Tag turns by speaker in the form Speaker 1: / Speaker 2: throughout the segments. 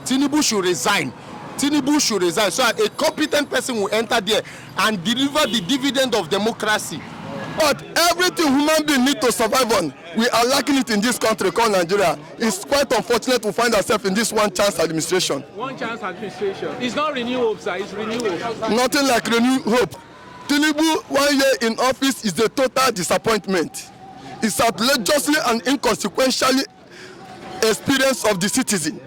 Speaker 1: Tinubu should resign. Tinubu should resign so that a competent person will enter there and deliver the dividend of democracy.
Speaker 2: But everything human beings need to survive on, we are lacking it in this country called Nigeria. It's quite unfortunate to find ourselves in this one-chance administration.
Speaker 3: One-chance administration. It's not renew hope, sir. It's renew hope.
Speaker 2: Nothing like renew hope. Tinubu, 1 year in office is a total disappointment. It's outrageously and inconsequentially experience of the citizen.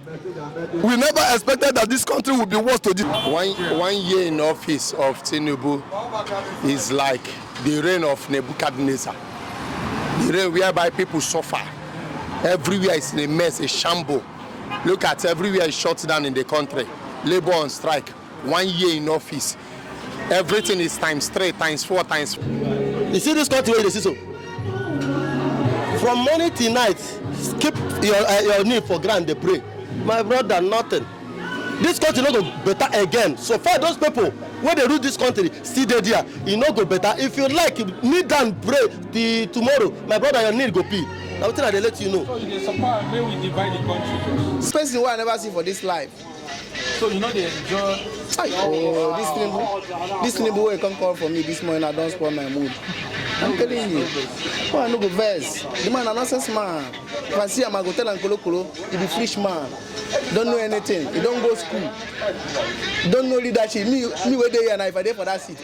Speaker 2: We never expected that this country would be worse to this.
Speaker 1: One year in office of Tinubu is like the reign of Nebuchadnezzar. The reign whereby people suffer. Everywhere is in a mess, a shambles. Look at everywhere is shut down in the country. Labor on strike. 1 year in office. Everything is times 3, times 4, times.
Speaker 4: You see this country where you see so? From morning till night, keep your knee for ground, they pray. My brother, nothing. This country no go better again. So far, those people when they rule this country, still there, it no go better. If you like, kneel down, pray till tomorrow. My brother, your knee go pee. Now, what they let you know.
Speaker 3: So you support where we divide the country.
Speaker 5: Space what I never see for this life.
Speaker 3: So you know they enjoy.
Speaker 5: Oh, this Tinubu will come call for me this morning. I don't spoil my mood. I'm telling you. Oh, I no go verse. The man a nonsense man. If I see him, I go tell him Kolo, he be fish man. Don't know anything. He don't go school. Don't know leadership. Me where they here now. If I there for that seat,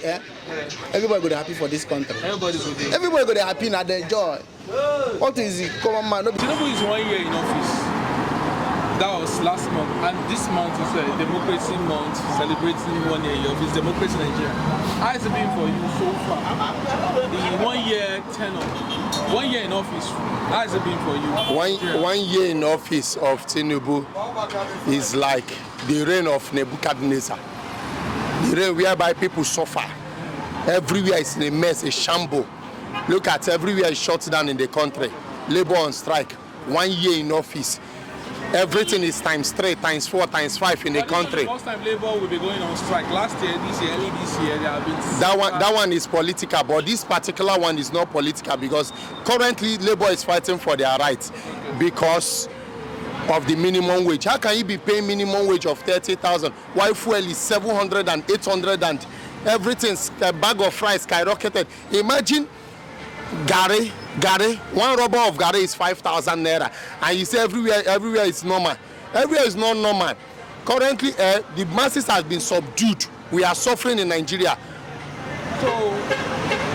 Speaker 5: everybody go happy for this country. Everybody go happy now. They enjoy. What is it? Common man.
Speaker 3: Tinubu is 1 year in office. That was last month, and this month is a democracy month, celebrating 1 year in office, democracy in Nigeria. How has it been for you so far? The 1 year tenure, 1 year in office, how has it been for you?
Speaker 1: One year in office of Tinubu is like the reign of Nebuchadnezzar. The reign whereby people suffer. Everywhere is in a mess, a shambles. Look at everywhere is shut down in the country. Labor on strike. 1 year in office. Everything is times 3, times 4, times 5 in the country.
Speaker 3: First time Labour will be going on strike. Last year, this year, early this year, they have been.
Speaker 1: That one is political, but this particular one is not political because currently Labour is fighting for their rights because of the minimum wage. How can you be paying minimum wage of 30,000 while fuel is 700 and 800 and everything's a bag of rice skyrocketed? Imagine Gary, 1 rubber of Gary is 5,000 naira, and you say everywhere is normal. Everywhere is not normal. Currently, the masses has been subdued. We are suffering in Nigeria.
Speaker 3: So,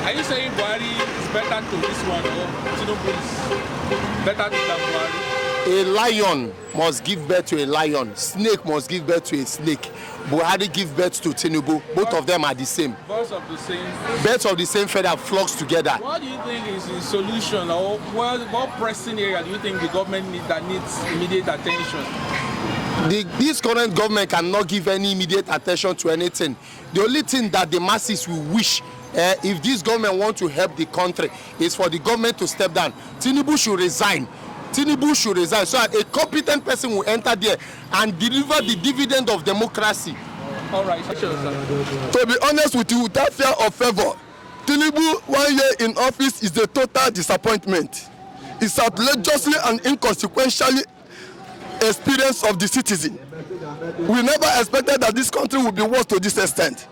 Speaker 3: are you saying Buhari is better to this one, or Tinubu is better than Buhari?
Speaker 1: A lion must give birth to a lion. Snake must give birth to a snake. Buhari give birth to Tinubu. Both of them are the same.
Speaker 3: Birds of the same.
Speaker 1: Birds of the same feather flocks together.
Speaker 3: What do you think is the solution, or what pressing area do you think the government needs immediate attention?
Speaker 1: This current government cannot give any immediate attention to anything. The only thing that the masses will wish, if this government wants to help the country, is for the government to step down. Tinubu should resign. Tinubu should resign so that a competent person will enter there and deliver the dividend of democracy.
Speaker 3: All right, sure, sir.
Speaker 2: To be honest with you, without fear of favor, Tinubu 1 year in office is a total disappointment. It's outrageously and inconsequentially experience of the citizen. We never expected that this country would be worse to this extent.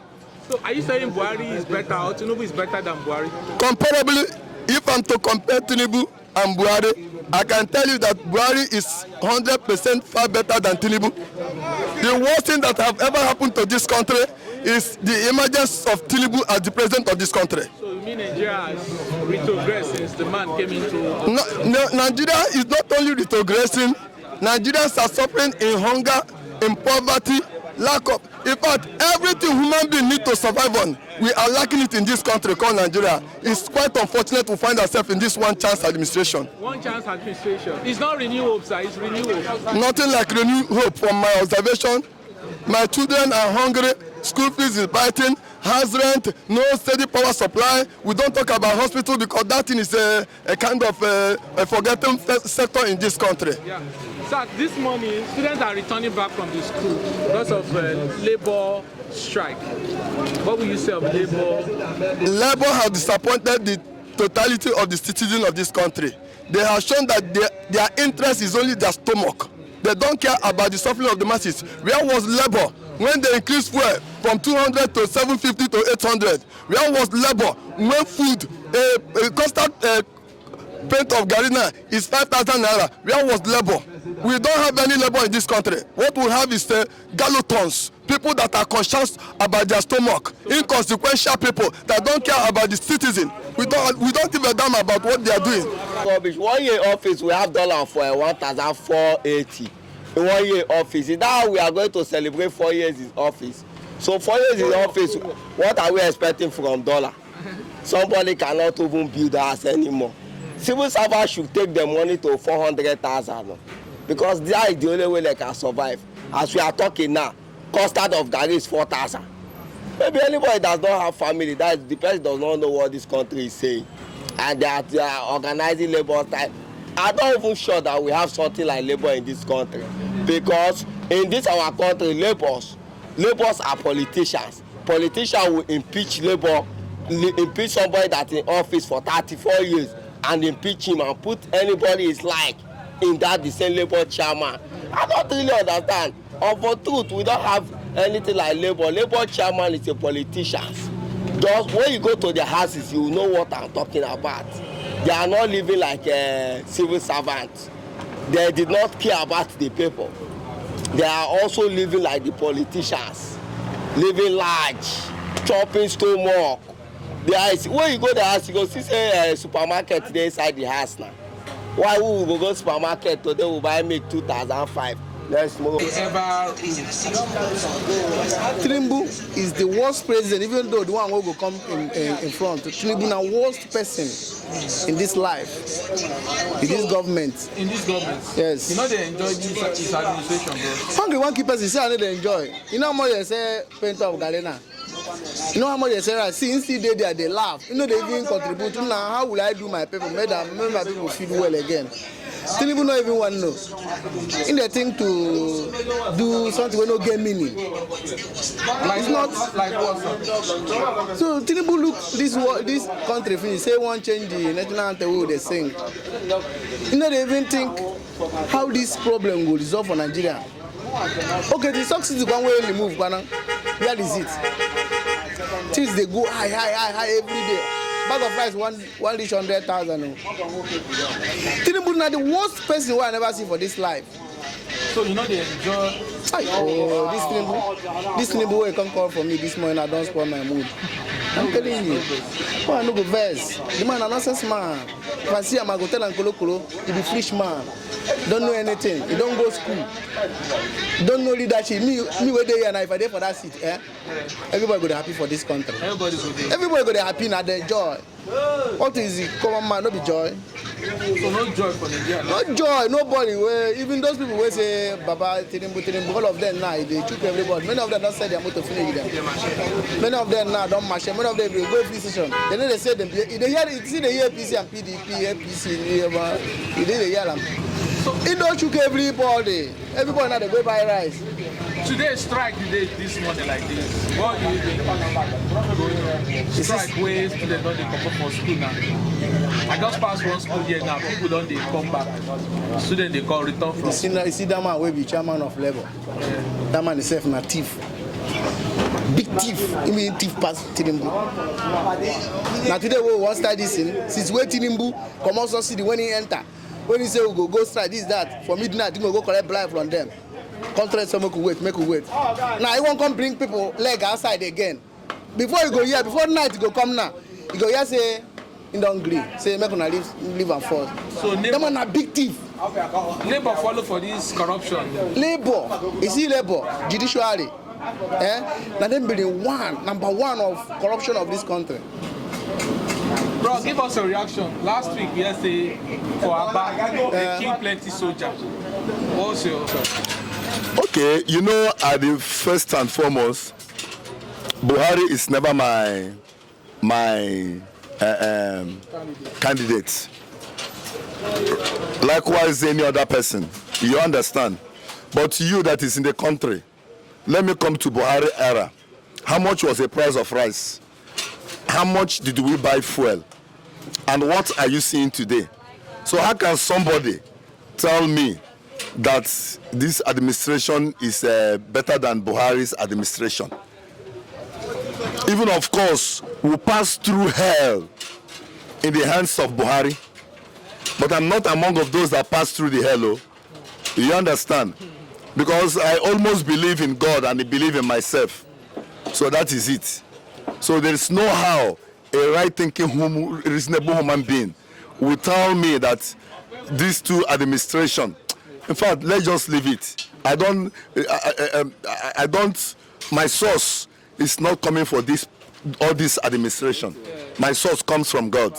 Speaker 3: So are you saying Buhari is better or Tinubu is better than Buhari?
Speaker 2: Comparably, if I'm to compare Tinubu and Buhari, I can tell you that Buhari is 100% far better than Tinubu. The worst thing that have ever happened to this country is the emergence of Tinubu as the president of this country.
Speaker 3: So you mean Nigeria has retrogressed since the man came into...
Speaker 2: No, Nigeria is not only retrogressing, Nigerians are suffering in hunger, in poverty, lack of... In fact, everything human beings need to survive on, we are lacking it in this country called Nigeria. It's quite unfortunate to find ourselves in this one-chance administration.
Speaker 3: One-chance administration. It's not renew hope, sir. It's renew hope.
Speaker 2: Nothing like renew hope from my observation. My children are hungry. School fees is biting. House rent, no steady power supply. We don't talk about hospital because that thing is a kind of a forgotten sector in this country.
Speaker 3: Yeah. So this morning, students are returning back from the school because of labor strike. What will you say of labor?
Speaker 2: Labor has disappointed the totality of the citizens of this country. They have shown that their interest is only their stomach. They don't care about the suffering of the masses. Where was labor when they increased fuel from 200 to 750 to 800? Where was labor when food, a constant pint of garina is 5,000 naira? Where was labor? We don't have any labor in this country. What we have is galotons, people that are conscious about their stomach, inconsequential people that don't care about the citizen. We don't give a damn about what they are doing.
Speaker 6: Rubbish. 1 year office, we have dollar for 1,480. 1 year office. Is that how we are going to celebrate 4 years in office? So 4 years in office, what are we expecting from dollar? Somebody cannot even build a house anymore. Civil servants should take the money to 400,000 because that is the only way they can survive. As we are talking now, custard of garri is 4,000. Maybe anybody does not have family, that the person does not know what this country is saying, and they are organizing labor time. I'm not even sure that we have something like labor in this country, because in this our country, laborers are politicians. Politicians will impeach impeach somebody that's in office for 34 years and impeach him and put anybody is like in that the same labor chairman. I don't really understand. Or for truth, we don't have anything like labor. Labor chairman is a politician. Just when you go to their houses, you know what I'm talking about. They are not living like civil servants. They did not care about the people. They are also living like the politicians, living large, chopping stomach. When you go to the house, you go see a supermarket there inside the house now. Why we will go supermarket today? We buy milk 2005. Let's move.
Speaker 5: Tinubu is the worst president, even though the one who will come in front. Tinubu is the worst person in this life, in this government.
Speaker 3: In this government?
Speaker 5: Yes.
Speaker 3: You know they enjoy this administration, bro.
Speaker 5: Hungry one keeper say I they enjoy. You know how much they say paint of Galena? You know how much they say right? Since they there, they laugh. You know they even contribute to now. How will I do my paper? Make my people feel well again. Tinubu not even want to know. In the thing to do something we no get meaning.
Speaker 3: Like
Speaker 5: it's not
Speaker 3: like what?
Speaker 5: So Tinubu look this country finish say one change the national anthem wey they sing. You know they even think how this problem will resolve for Nigeria. Okay, the success is one way they move, where is it? Things they go high every day. Bag of rice one reach 100,000. Tinubu na the worst person who I never see for this life.
Speaker 3: So you know they enjoy.
Speaker 5: Oh, this Tinubu will come call for me this morning. I don't spoil my mood. I'm telling you. Oh, I no go verse. The man a nonsense man. If I see him, I go tell him Kolo, he be fish man. Don't know anything. He don't go school. Don't know leadership. Me where they here now. If I there for that seat, everybody go happy for this country. Everybody go happy now. They enjoy. What is it? Common man, no be joy.
Speaker 3: So no joy for Nigeria.
Speaker 5: No joy, nobody. Even those people who say Baba Tinubu, all of them now they choke everybody. Many of them don't say they are to finish them. Many of them now don't match. Many of them will go free session. Then they say them. They see the APC and PDP, APC. They hear them. So it don't choke everybody. Everybody now they go buy rice.
Speaker 3: Today strike today this morning like this. What do you think? Strike way students don't they come up for school now. I just passed one school here now. People don't they come back. Students they call return from.
Speaker 5: You see that man will be chairman of Labour. That man is self na thief. Big thief. He mean thief pass Tinubu. Now today we want start this in. Since where Tinubu come also see the when he enter. When he say we go strike this that for midnight, he go collect bribe from them. Contract some make we wait. Now he won't come bring people leg outside again. Before you go here, before night you go come now. You go here say he don't agree. Say make una leave and fall. So that man a big thief.
Speaker 3: Labour follow for this corruption.
Speaker 5: Labour, you see Labour, judiciary. Now them be the number one of corruption of this country.
Speaker 3: Bro, give us a reaction. Last week we had say for Abba they kill plenty soldiers. What's your
Speaker 2: Okay, you know, at the first and foremost, Buhari is never my candidate. Likewise, any other person. You understand? But you that is in the country, let me come to Buhari era. How much was the price of rice? How much did we buy fuel? And what are you seeing today? So how can somebody tell me that this administration is better than Buhari's administration. Even of course, we pass through hell in the hands of Buhari, but I'm not among of those that pass through the hell. Oh. You understand? Because I almost believe in God and I believe in myself. So that is it. So there is no how a right-thinking, reasonable human being will tell me that these two administration. In fact, let's just leave it. I don't. My source is not coming for all this administration. My source comes from God.